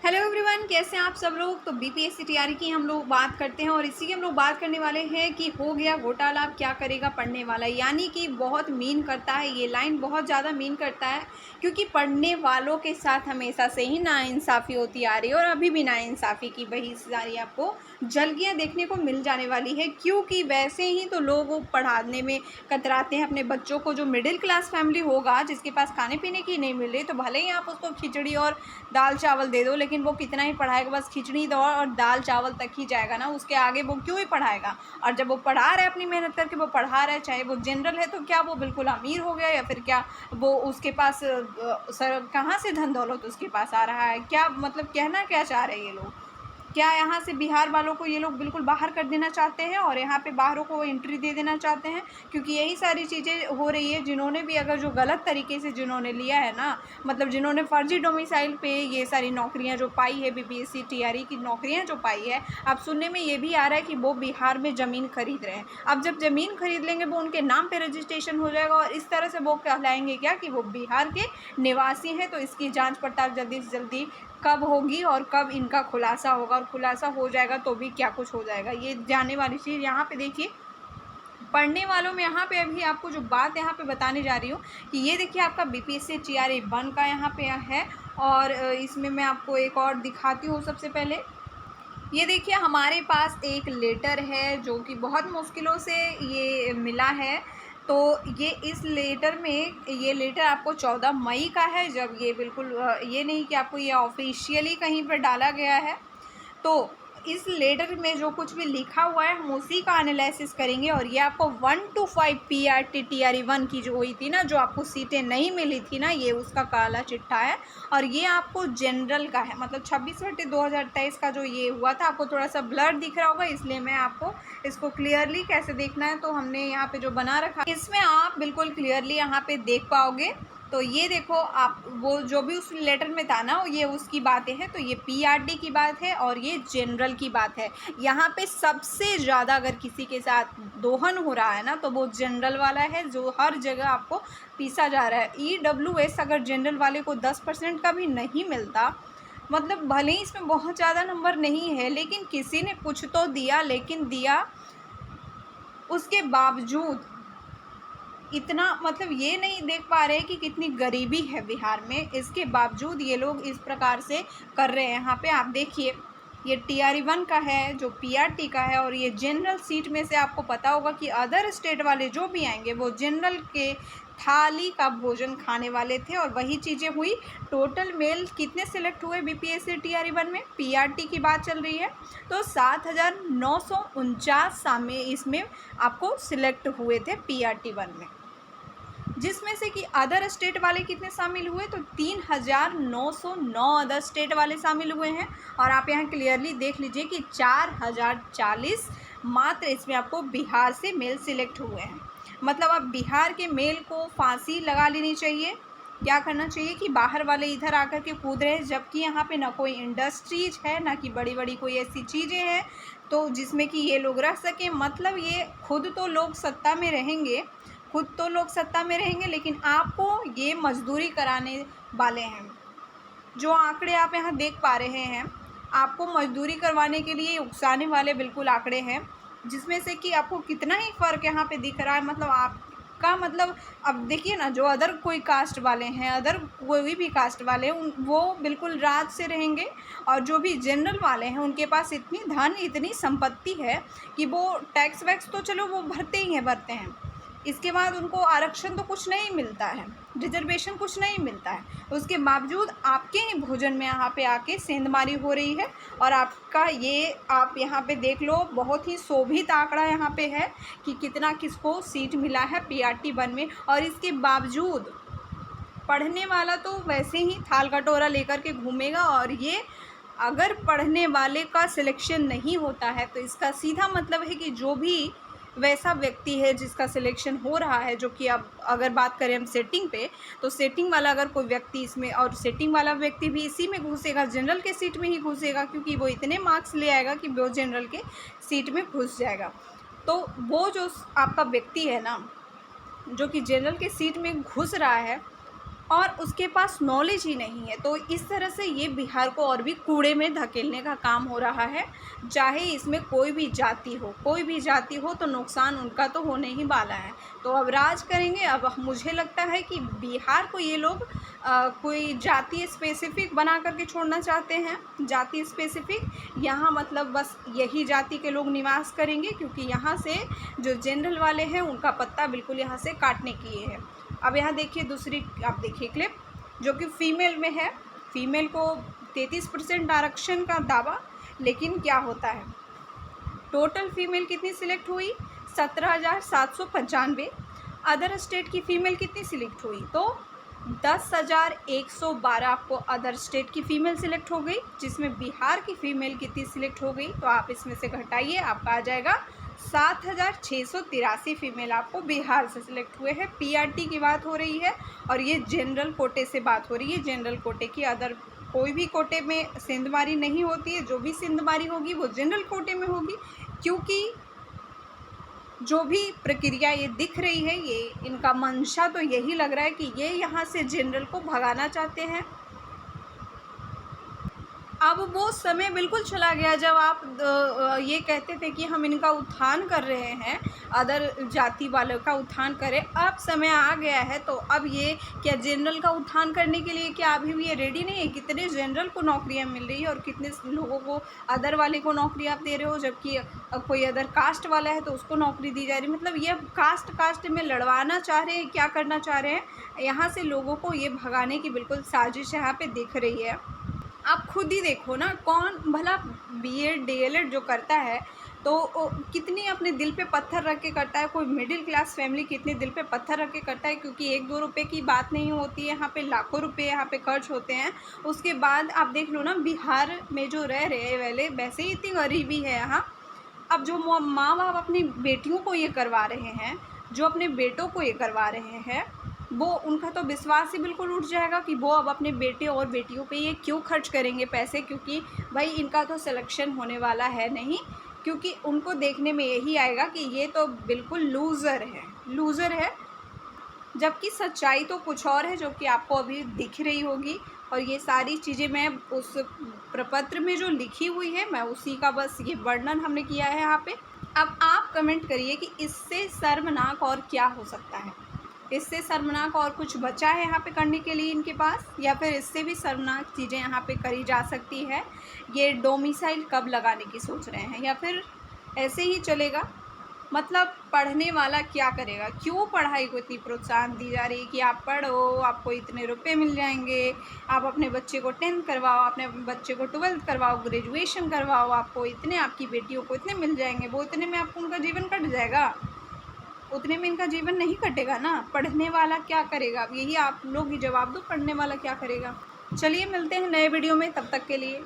Hello everyone, कैसे हैं आप सब लोग। तो बीपीएससी तैयारी की हम लोग बात करते हैं और इसी की हम लोग बात करने वाले हैं कि हो गया घोटाला, अब क्या करेगा पढ़ने वाला। यानी कि बहुत मीन करता है, ये लाइन बहुत ज़्यादा मीन करता है, क्योंकि पढ़ने वालों के साथ हमेशा से ही नाइंसाफ़ी होती आ रही है और अभी भी नाइंसाफ़ी की वही सारी आपको झलकियाँ देखने को मिल जाने वाली है। क्योंकि वैसे ही तो लोग वो पढ़ाने में कतराते हैं अपने बच्चों को। जो मिडिल क्लास फैमिली होगा, जिसके पास खाने पीने की नहीं मिल रही, तो भले ही आप उसको खिचड़ी और दाल चावल दे दो, लेकिन वो कितना ही पढ़ाएगा, बस खिचड़ी दो और दाल चावल तक ही जाएगा ना, उसके आगे वो क्यों ही पढ़ाएगा। और जब वो पढ़ा रहा है, अपनी मेहनत करके वो पढ़ा रहा है, चाहे वो जनरल है, तो क्या वो बिल्कुल अमीर हो गया, या फिर क्या वो उसके पास सर कहाँ से धन दौलत उसके पास आ रहा है। क्या मतलब कहना क्या चाह रहे हैं ये लोग। क्या यहाँ से बिहार वालों को ये लोग बिल्कुल बाहर कर देना चाहते हैं और यहाँ पे बाहरों को एंट्री दे देना चाहते हैं। क्योंकि यही सारी चीज़ें हो रही है। जिन्होंने भी अगर जो गलत तरीके से जिन्होंने लिया है ना, मतलब जिन्होंने फर्जी डोमिसाइल पे ये सारी नौकरियाँ जो पाई है, बीपीएससी टीआरई की नौकरियाँ जो पाई है, अब सुनने में ये भी आ रहा है कि वो बिहार में ज़मीन खरीद रहे हैं। अब जब ज़मीन खरीद लेंगे, वो उनके नाम पर रजिस्ट्रेशन हो जाएगा और इस तरह से वो कहलाएंगे क्या कि वो बिहार के निवासी हैं। तो इसकी जाँच पड़ताल जल्दी से जल्दी कब होगी और कब इनका खुलासा होगा, और खुलासा हो जाएगा तो भी क्या कुछ हो जाएगा, ये जानने वाली चीज़। यहाँ पे देखिए, पढ़ने वालों में यहाँ पे अभी आपको जो बात यहाँ पे बताने जा रही हूँ कि ये देखिए आपका बीपीएससी टीआरई 1 का यहाँ पे है। और इसमें मैं आपको एक और दिखाती हूँ। सबसे पहले ये देखिए, हमारे पास एक लेटर है जो कि बहुत मुश्किलों से ये मिला है। तो ये इस लेटर में, ये लेटर आपको 14 मई का है, जब ये बिल्कुल ये नहीं कि आपको ये ऑफिशियली कहीं पर डाला गया है। तो इस लेटर में जो कुछ भी लिखा हुआ है, हम उसी का एनालिसिस करेंगे। और ये आपको 1 to 5 पीआरटी टीआरई 1 की जो हुई थी ना, जो आपको सीटें नहीं मिली थी ना, ये उसका काला चिट्ठा है। और ये आपको जनरल का है, मतलब 26/2023 का जो ये हुआ था। आपको थोड़ा सा ब्लर दिख रहा होगा, इसलिए मैं आपको इसको क्लियरली कैसे देखना है, तो हमने यहाँ पे जो बना रखा है, इसमें आप बिल्कुल क्लियरली यहाँ पे देख पाओगे। तो ये देखो आप, वो जो भी उस लेटर में था ना, ये उसकी बातें हैं। तो ये पीआरटी की बात है और ये जनरल की बात है। यहाँ पे सबसे ज़्यादा अगर किसी के साथ दोहन हो रहा है ना, तो वो जनरल वाला है, जो हर जगह आपको पीसा जा रहा है। ईडब्ल्यूएस अगर जनरल वाले को 10% का भी नहीं मिलता, मतलब भले ही इसमें बहुत ज़्यादा नंबर नहीं है, लेकिन किसी ने कुछ तो दिया, लेकिन दिया उसके बावजूद इतना, मतलब ये नहीं देख पा रहे कि कितनी गरीबी है बिहार में। इसके बावजूद ये लोग इस प्रकार से कर रहे हैं। यहाँ पे आप देखिए, ये टीआरई 1 का है, जो पीआरटी का है। और ये जनरल सीट में से आपको पता होगा कि अदर स्टेट वाले जो भी आएंगे, वो जनरल के थाली का भोजन खाने वाले थे। और वही चीज़ें हुई। टोटल मेल कितने सिलेक्ट हुए बीपीएससी टीआरई 1 में, पीआरटी की बात चल रही है, तो 7,949 सामने इसमें आपको सिलेक्ट हुए थे पीआरटी 1 में। जिसमें से कि अदर स्टेट वाले कितने शामिल हुए, तो 3,909 अदर स्टेट वाले शामिल हुए हैं। और आप यहाँ क्लियरली देख लीजिए कि 4,040 मात्र इसमें आपको बिहार से मेल सिलेक्ट हुए हैं। मतलब अब बिहार के मेल को फांसी लगा लेनी चाहिए। क्या करना चाहिए कि बाहर वाले इधर आकर के कूद रहे हैं, जबकि यहाँ पे ना कोई इंडस्ट्रीज है, ना कि बड़ी बड़ी कोई ऐसी चीज़ें हैं तो जिसमें कि ये लोग रह सकें। मतलब ये खुद तो लोग सत्ता में रहेंगे, खुद तो लोग सत्ता में रहेंगे, लेकिन आपको ये मजदूरी कराने वाले हैं। जो आंकड़े आप यहाँ देख पा रहे हैं, आपको मजदूरी करवाने के लिए उकसाने वाले बिल्कुल आंकड़े हैं, जिसमें से कि आपको कितना ही फ़र्क यहाँ पे दिख रहा है। मतलब आपका, मतलब अब देखिए ना, जो अदर कोई कास्ट वाले हैं, अदर कोई भी कास्ट वाले हैं, वो बिल्कुल राज से रहेंगे। और जो भी जनरल वाले हैं, उनके पास इतनी धन, इतनी संपत्ति है कि वो टैक्स वैक्स तो चलो वो भरते ही हैं, भरते हैं। इसके बाद उनको आरक्षण तो कुछ नहीं मिलता है, रिजर्वेशन कुछ नहीं मिलता है। उसके बावजूद आपके ही भोजन में यहाँ पे आके सेंधमारी हो रही है। और आपका ये, आप यहाँ पे देख लो, बहुत ही शोभित आंकड़ा यहाँ पे है कि कितना किसको सीट मिला है पीआरटी 1 में। और इसके बावजूद पढ़ने वाला तो वैसे ही थाल कटोरा लेकर के घूमेगा। और ये अगर पढ़ने वाले का सिलेक्शन नहीं होता है, तो इसका सीधा मतलब है कि जो भी वैसा व्यक्ति है जिसका सिलेक्शन हो रहा है, जो कि अब अगर बात करें हम सेटिंग पे, तो सेटिंग वाला अगर कोई व्यक्ति इसमें, और सेटिंग वाला व्यक्ति भी इसी में घुसेगा, जनरल के सीट में ही घुसेगा, क्योंकि वो इतने मार्क्स ले आएगा कि वो जनरल के सीट में घुस जाएगा। तो वो जो आपका व्यक्ति है ना, जो कि जनरल के सीट में घुस रहा है, और उसके पास नॉलेज ही नहीं है। तो इस तरह से ये बिहार को और भी कूड़े में धकेलने का काम हो रहा है। चाहे इसमें कोई भी जाति हो तो नुकसान उनका तो होने ही वाला है। तो अब राज करेंगे। अब मुझे लगता है कि बिहार को ये लोग कोई जाति स्पेसिफिक बना करके छोड़ना चाहते हैं। जाति स्पेसिफिक यहाँ मतलब बस यही जाति के लोग निवास करेंगे, क्योंकि यहाँ से जो जनरल वाले हैं उनका पत्ता बिल्कुल यहाँ से काटने की ये है। अब यहाँ देखिए दूसरी, आप देखिए क्लिप जो कि फ़ीमेल में है। फ़ीमेल को 33% आरक्षण का दावा, लेकिन क्या होता है, टोटल फ़ीमेल कितनी सिलेक्ट हुई? 17,795। अदर स्टेट की फ़ीमेल कितनी सिलेक्ट हुई? तो 10,112 आपको अदर स्टेट की फ़ीमेल सिलेक्ट हो गई, जिसमें बिहार की फ़ीमेल कितनी सिलेक्ट हो गई? तो आप इसमें से घटाइए, आपका आ जाएगा 7,683 फ़ीमेल आपको बिहार से सिलेक्ट हुए हैं। पीआरटी की बात हो रही है और ये जनरल कोटे से बात हो रही है, जनरल कोटे की। अदर कोई भी कोटे में सिंधमारी नहीं होती है। जो भी सिंधमारी होगी वो जनरल कोटे में होगी, क्योंकि जो भी प्रक्रिया ये दिख रही है, ये इनका मंशा तो यही लग रहा है कि ये यहाँ से जनरल को भगाना चाहते हैं। अब वो समय बिल्कुल चला गया जब आप ये कहते थे कि हम इनका उत्थान कर रहे हैं, अदर जाति वालों का उत्थान करें। अब समय आ गया है, तो अब ये क्या जनरल का उत्थान करने के लिए क्या अभी भी ये रेडी नहीं है? कितने जनरल को नौकरियां मिल रही है और कितने लोगों को अदर वाले को नौकरी आप दे रहे हो, जबकि कोई अदर कास्ट वाला है तो उसको नौकरी दी जा रही है। मतलब ये कास्ट में लड़वाना चाह रहे हैं, क्या करना चाह रहे हैं? यहाँ से लोगों को ये भगाने की बिल्कुल साजिश यहाँ पर दिख रही है। आप खुद ही देखो ना, कौन भला बीएड डीएलएड जो करता है तो कितनी अपने दिल पे पत्थर रख के करता है। कोई मिडिल क्लास फैमिली कितने दिल पे पत्थर रख के करता है, क्योंकि 1-2 रुपये की बात नहीं होती है। यहाँ पे लाखों रुपए यहाँ पे खर्च होते हैं। उसके बाद आप देख लो ना, बिहार में जो रह रहे वाले, वैसे ही इतनी गरीबी है यहाँ। अब जो माँ बाप अपनी बेटियों को ये करवा रहे हैं, जो अपने बेटों को ये करवा रहे हैं, वो उनका तो विश्वास ही बिल्कुल उठ जाएगा कि वो अब अपने बेटे और बेटियों पे ये क्यों खर्च करेंगे पैसे, क्योंकि भाई इनका तो सिलेक्शन होने वाला है नहीं। क्योंकि उनको देखने में यही आएगा कि ये तो बिल्कुल लूज़र है। जबकि सच्चाई तो कुछ और है, जो कि आपको अभी दिख रही होगी। और ये सारी चीज़ें मैं उस प्रपत्र में जो लिखी हुई है, मैं उसी का बस ये वर्णन हमने किया है यहाँ पे। अब आप कमेंट करिए कि इससे शर्मनाक और क्या हो सकता है? इससे शर्मनाक और कुछ बचा है यहाँ पे करने के लिए इनके पास, या फिर इससे भी शर्मनाक चीज़ें यहाँ पे करी जा सकती है? ये डोमिसाइल कब लगाने की सोच रहे हैं, या फिर ऐसे ही चलेगा? मतलब पढ़ने वाला क्या करेगा? क्यों पढ़ाई को इतनी प्रोत्साहन दी जा रही है कि आप पढ़ो, आपको इतने रुपए मिल जाएंगे, आप अपने बच्चे को 10th करवाओ, अपने बच्चे को 12th करवाओ, ग्रेजुएशन करवाओ, आपको इतने, आपकी बेटियों को इतने मिल जाएंगे। वो इतने में आपको उनका जीवन कट जाएगा? उतने में इनका जीवन नहीं कटेगा ना। पढ़ने वाला क्या करेगा? अब यही आप लोग ही जवाब दो, पढ़ने वाला क्या करेगा? चलिए मिलते हैं नए वीडियो में, तब तक के लिए।